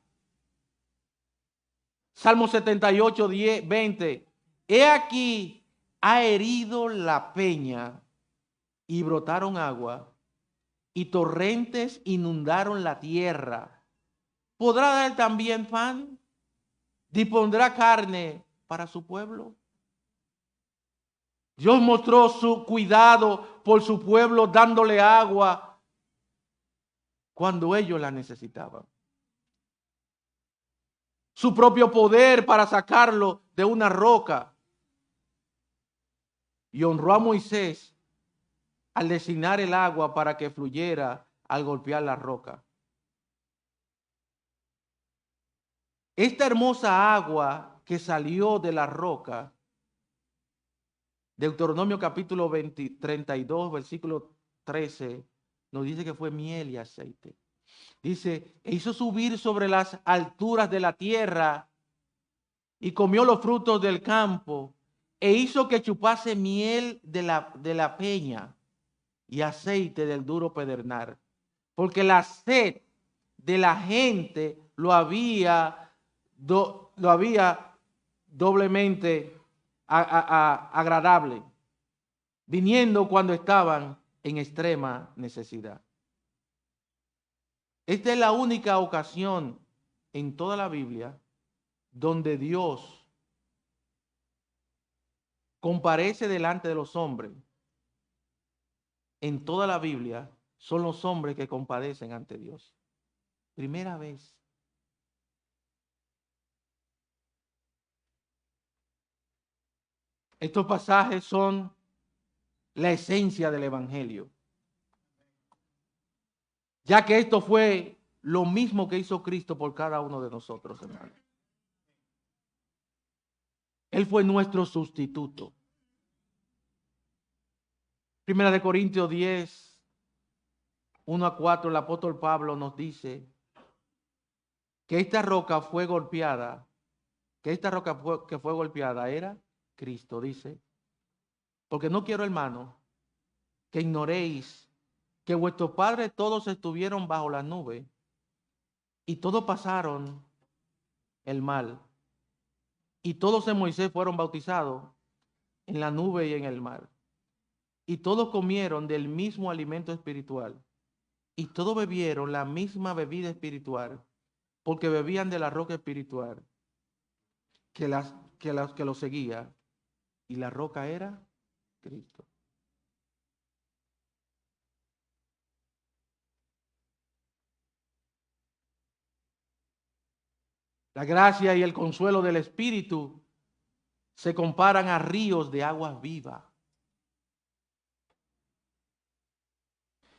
Salmo 78, 10, 20. He aquí, ha herido la peña y brotaron agua y torrentes inundaron la tierra. ¿Podrá dar también pan? ¿Dispondrá carne para su pueblo? Dios mostró su cuidado por su pueblo dándole agua cuando ellos la necesitaban. Su propio poder para sacarlo de una roca. Y honró a Moisés al designar el agua para que fluyera al golpear la roca. Esta hermosa agua que salió de la roca, Deuteronomio capítulo 32, versículo 13, nos dice que fue miel y aceite. Dice, e hizo subir sobre las alturas de la tierra y comió los frutos del campo e hizo que chupase miel de la peña y aceite del duro pedernal, porque la sed de la gente lo había doblemente agradable, viniendo cuando estaban en extrema necesidad. Esta es la única ocasión en toda la Biblia donde Dios comparece delante de los hombres. En toda la Biblia son los hombres que compadecen ante Dios. Primera vez. Estos pasajes son la esencia del Evangelio, ya que esto fue lo mismo que hizo Cristo por cada uno de nosotros, hermanos. Él fue nuestro sustituto. Primera de Corintios 10, 1 a 4, el apóstol Pablo nos dice que esta roca fue golpeada, que fue golpeada era Cristo, dice. Porque no quiero, hermano, que ignoréis que vuestros padres todos estuvieron bajo la nube y todos pasaron el mal. Y todos en Moisés fueron bautizados en la nube y en el mar. Y todos comieron del mismo alimento espiritual. Y todos bebieron la misma bebida espiritual, porque bebían de la roca espiritual que los seguía. Y la roca era Cristo. La gracia y el consuelo del Espíritu se comparan a ríos de aguas vivas.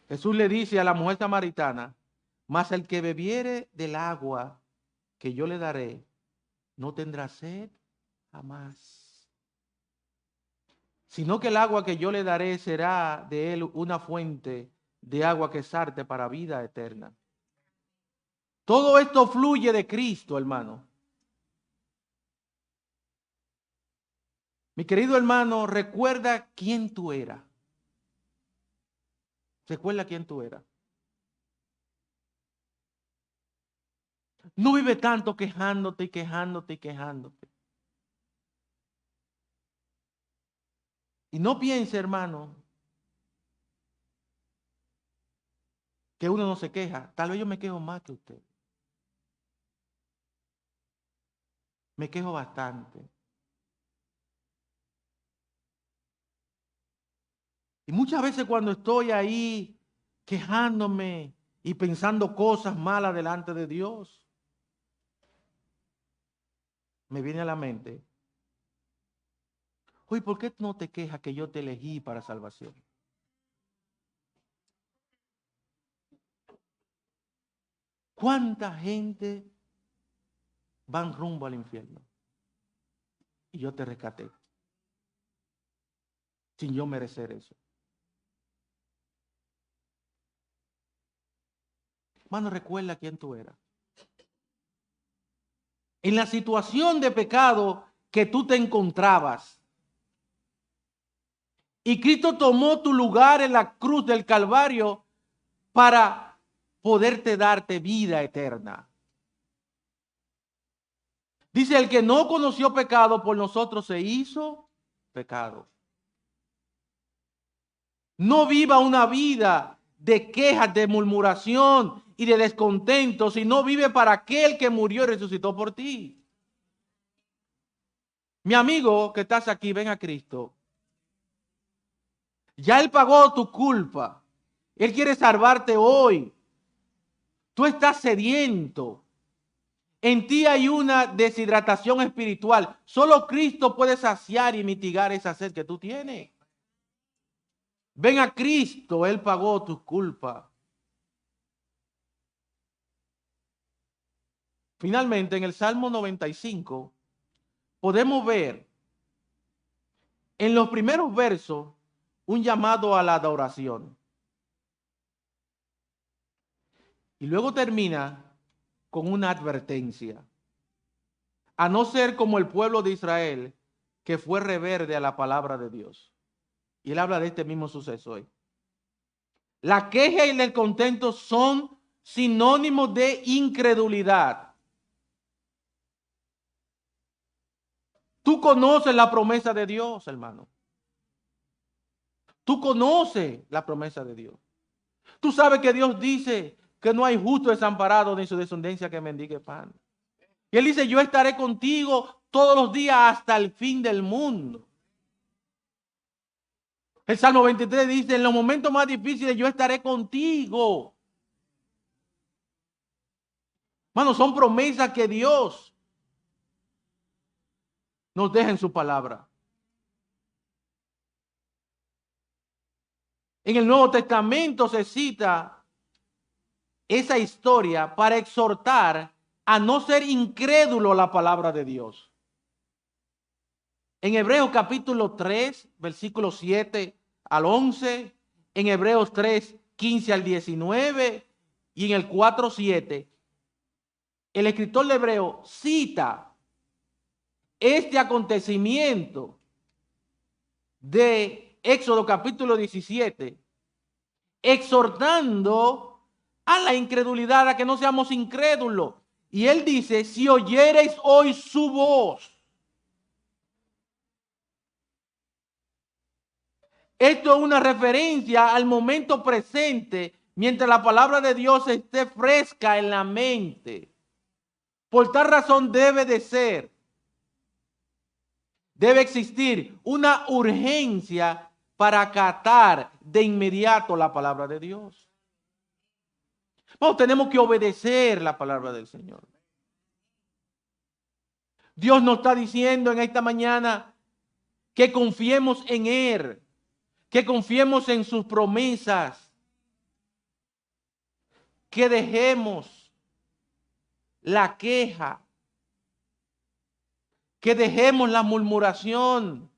Jesús le dice a la mujer samaritana, mas el que bebiere del agua que yo le daré, no tendrá sed jamás, sino que el agua que yo le daré será de él una fuente de agua que salte para vida eterna. Todo esto fluye de Cristo, hermano. Mi querido hermano, recuerda quién tú eras. Recuerda quién tú eras. No vive tanto quejándote y quejándote y quejándote. Y no piense, hermano, que uno no se queja. Tal vez yo me quejo más que usted. Me quejo bastante. Y muchas veces cuando estoy ahí quejándome y pensando cosas malas delante de Dios, me viene a la mente, oye, ¿por qué no te quejas que yo te elegí para salvación? ¿Cuánta gente van rumbo al infierno? Y yo te rescaté, sin yo merecer eso. Hermano, recuerda quién tú eras. En la situación de pecado que tú te encontrabas. Y Cristo tomó tu lugar en la cruz del Calvario para poderte darte vida eterna. Dice, el que no conoció pecado por nosotros se hizo pecado. No viva una vida de quejas, de murmuración y de descontento, sino vive para aquel que murió y resucitó por ti. Mi amigo que estás aquí, ven a Cristo. Ya Él pagó tu culpa. Él quiere salvarte hoy. Tú estás sediento. En ti hay una deshidratación espiritual. Solo Cristo puede saciar y mitigar esa sed que tú tienes. Ven a Cristo, Él pagó tus culpas. Finalmente, en el Salmo 95, podemos ver en los primeros versos un llamado a la adoración. Y luego termina con una advertencia. A no ser como el pueblo de Israel, que fue rebelde a la palabra de Dios. Y él habla de este mismo suceso hoy. La queja y el descontento son sinónimos de incredulidad. Tú conoces la promesa de Dios, hermano. Tú conoces la promesa de Dios. Tú sabes que Dios dice que no hay justo desamparado ni su descendencia que mendigue pan. Y Él dice, yo estaré contigo todos los días hasta el fin del mundo. El Salmo 23 dice, en los momentos más difíciles yo estaré contigo. Hermano, son promesas que Dios nos deja en su palabra. En el Nuevo Testamento se cita esa historia para exhortar a no ser incrédulo a la palabra de Dios. En Hebreos capítulo 3, versículos 7 al 11, en Hebreos 3, 15 al 19 y en el 4, 7, el escritor de Hebreo cita este acontecimiento de Éxodo capítulo 17, exhortando a la incredulidad, a que no seamos incrédulos. Y él dice, si oyereis hoy su voz. Esto es una referencia al momento presente, mientras la palabra de Dios esté fresca en la mente. Por tal razón debe existir una urgencia para acatar de inmediato la palabra de Dios. No, tenemos que obedecer la palabra del Señor. Dios nos está diciendo en esta mañana que confiemos en Él, que confiemos en sus promesas, que dejemos la queja, que dejemos la murmuración,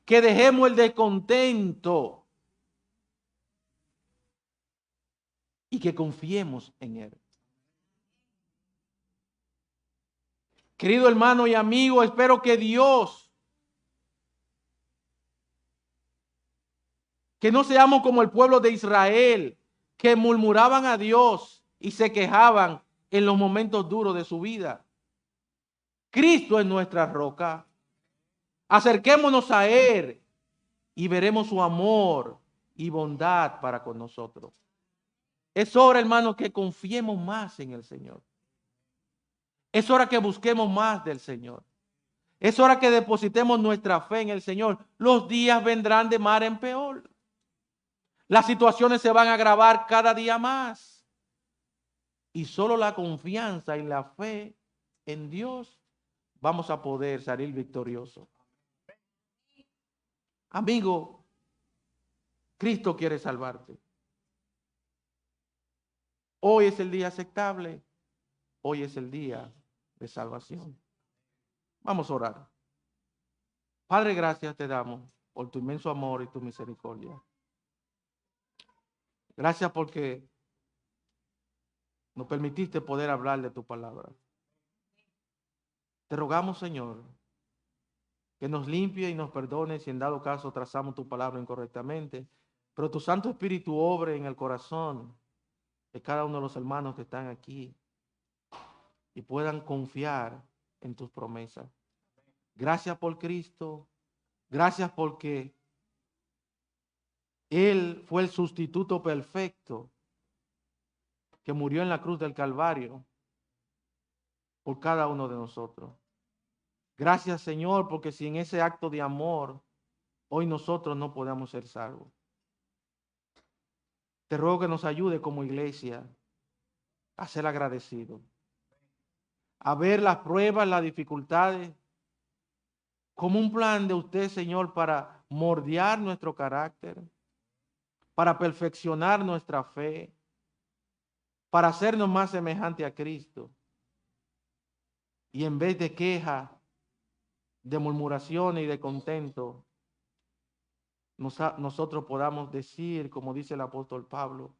que dejemos el descontento y que confiemos en Él. Querido hermano y amigo, espero que Dios, que no seamos como el pueblo de Israel, que murmuraban a Dios y se quejaban en los momentos duros de su vida. Cristo es nuestra roca. Acerquémonos a Él y veremos su amor y bondad para con nosotros. Es hora, hermano, que confiemos más en el Señor. Es hora que busquemos más del Señor. Es hora que depositemos nuestra fe en el Señor. Los días vendrán de mar en peor. Las situaciones se van a agravar cada día más. Y solo la confianza y la fe en Dios vamos a poder salir victoriosos. Amigo, Cristo quiere salvarte. Hoy es el día aceptable. Hoy es el día de salvación. Vamos a orar. Padre, gracias te damos por tu inmenso amor y tu misericordia. Gracias porque nos permitiste poder hablar de tu palabra. Te rogamos, Señor, que nos limpie y nos perdone si en dado caso trazamos tu palabra incorrectamente, pero tu Santo Espíritu obre en el corazón de cada uno de los hermanos que están aquí y puedan confiar en tus promesas. Gracias por Cristo. Gracias porque Él fue el sustituto perfecto que murió en la cruz del Calvario por cada uno de nosotros. Gracias, Señor, porque sin ese acto de amor, hoy nosotros no podemos ser salvos. Te ruego que nos ayude como iglesia a ser agradecidos, a ver las pruebas, las dificultades, como un plan de usted, Señor, para moldear nuestro carácter, para perfeccionar nuestra fe, para hacernos más semejante a Cristo. Y en vez de queja, de murmuraciones y de contento, nosotros podamos decir, como dice el apóstol Pablo,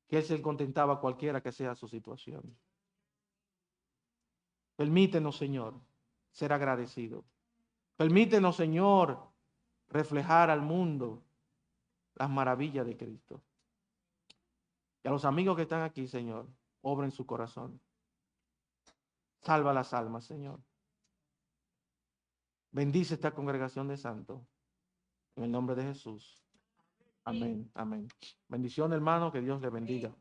que Él se contentaba cualquiera que sea su situación. Permítenos, Señor, ser agradecidos. Permítenos, Señor, reflejar al mundo las maravillas de Cristo. Y a los amigos que están aquí, Señor, obra en su corazón. Salva las almas, Señor. Bendice esta congregación de santos. En el nombre de Jesús. Amén. Amén. Bendición, hermano. Que Dios le bendiga.